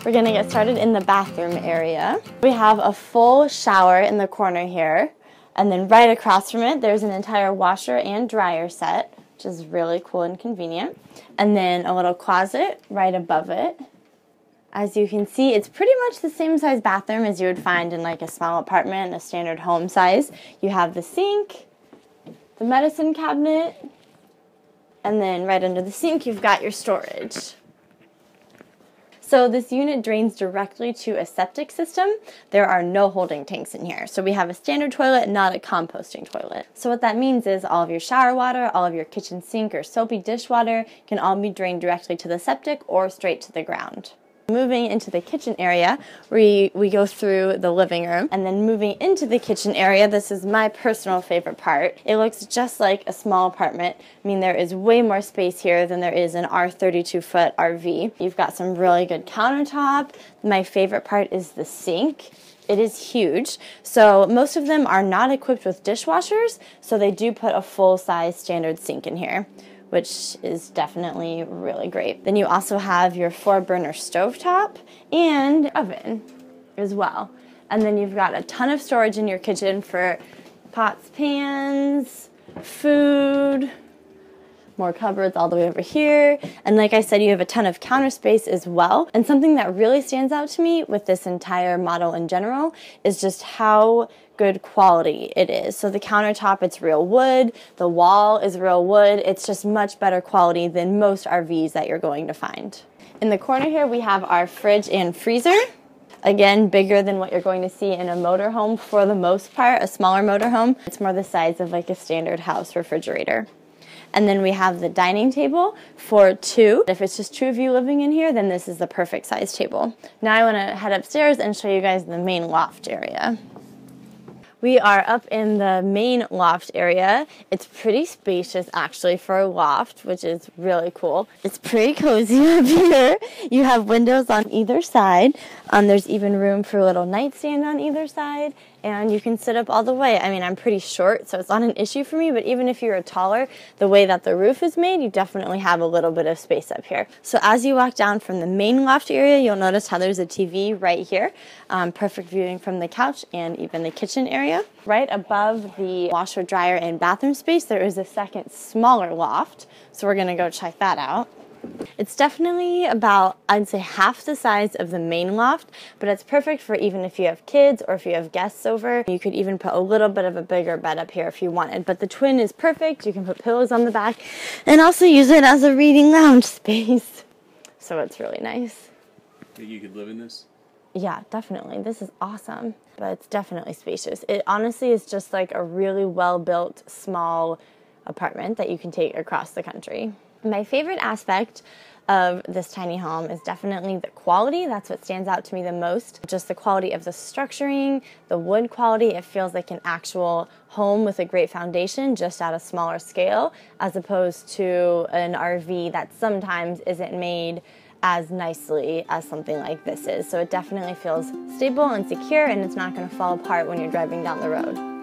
We're gonna get started in the bathroom area. We have a full shower in the corner here, and then right across from it, there's an entire washer and dryer set, which is really cool and convenient. And then a little closet right above it. As you can see, it's pretty much the same size bathroom as you would find in like a small apartment, a standard home size. You have the sink, the medicine cabinet, and then right under the sink, you've got your storage. So this unit drains directly to a septic system. There are no holding tanks in here. So we have a standard toilet, not a composting toilet. So what that means is all of your shower water, all of your kitchen sink or soapy dishwater can all be drained directly to the septic or straight to the ground. Moving into the kitchen area, we go through the living room, and then moving into the kitchen area, this is my personal favorite part. It looks just like a small apartment. I mean, there is way more space here than there is in our 32-foot RV. You've got some really good countertop. My favorite part is the sink. It is huge. So most of them are not equipped with dishwashers, so they do put a full-size standard sink in here, which is definitely really great. Then you also have your 4-burner stovetop and oven as well. And then you've got a ton of storage in your kitchen for pots, pans, food, more cupboards all the way over here. And like I said, you have a ton of counter space as well. And something that really stands out to me with this entire model in general is just how good quality it is. So the countertop, it's real wood. The wall is real wood. It's just much better quality than most RVs that you're going to find. In the corner here, we have our fridge and freezer. Again, bigger than what you're going to see in a motorhome for the most part, a smaller motorhome. It's more the size of like a standard house refrigerator. And then we have the dining table for 2. If it's just 2 of you living in here, then this is the perfect size table. Now I want to head upstairs and show you guys the main loft area. We are up in the main loft area. It's pretty spacious actually for a loft, which is really cool. It's pretty cozy up here. You have windows on either side. There's even room for a little nightstand on either side, and you can sit up all the way. I mean, I'm pretty short, so it's not an issue for me, but even if you're taller, the way that the roof is made, you definitely have a little bit of space up here. So as you walk down from the main loft area, you'll notice how there's a TV right here. Perfect viewing from the couch and even the kitchen area. Right above the washer, dryer, and bathroom space, there is a second smaller loft, so we're gonna go check that out. It's definitely about, I'd say, half the size of the main loft, but it's perfect for even if you have kids or if you have guests over. You could even put a little bit of a bigger bed up here if you wanted, but the twin is perfect. You can put pillows on the back and also use it as a reading lounge space. So it's really nice. Think you could live in this? Yeah, definitely. This is awesome, but it's definitely spacious. It honestly is just like a really well-built, small apartment that you can take across the country. My favorite aspect of this tiny home is definitely the quality. That's what stands out to me the most. Just the quality of the structuring, the wood quality. It feels like an actual home with a great foundation, just at a smaller scale, as opposed to an RV that sometimes isn't made as nicely as something like this is. So it definitely feels stable and secure, and it's not going to fall apart when you're driving down the road.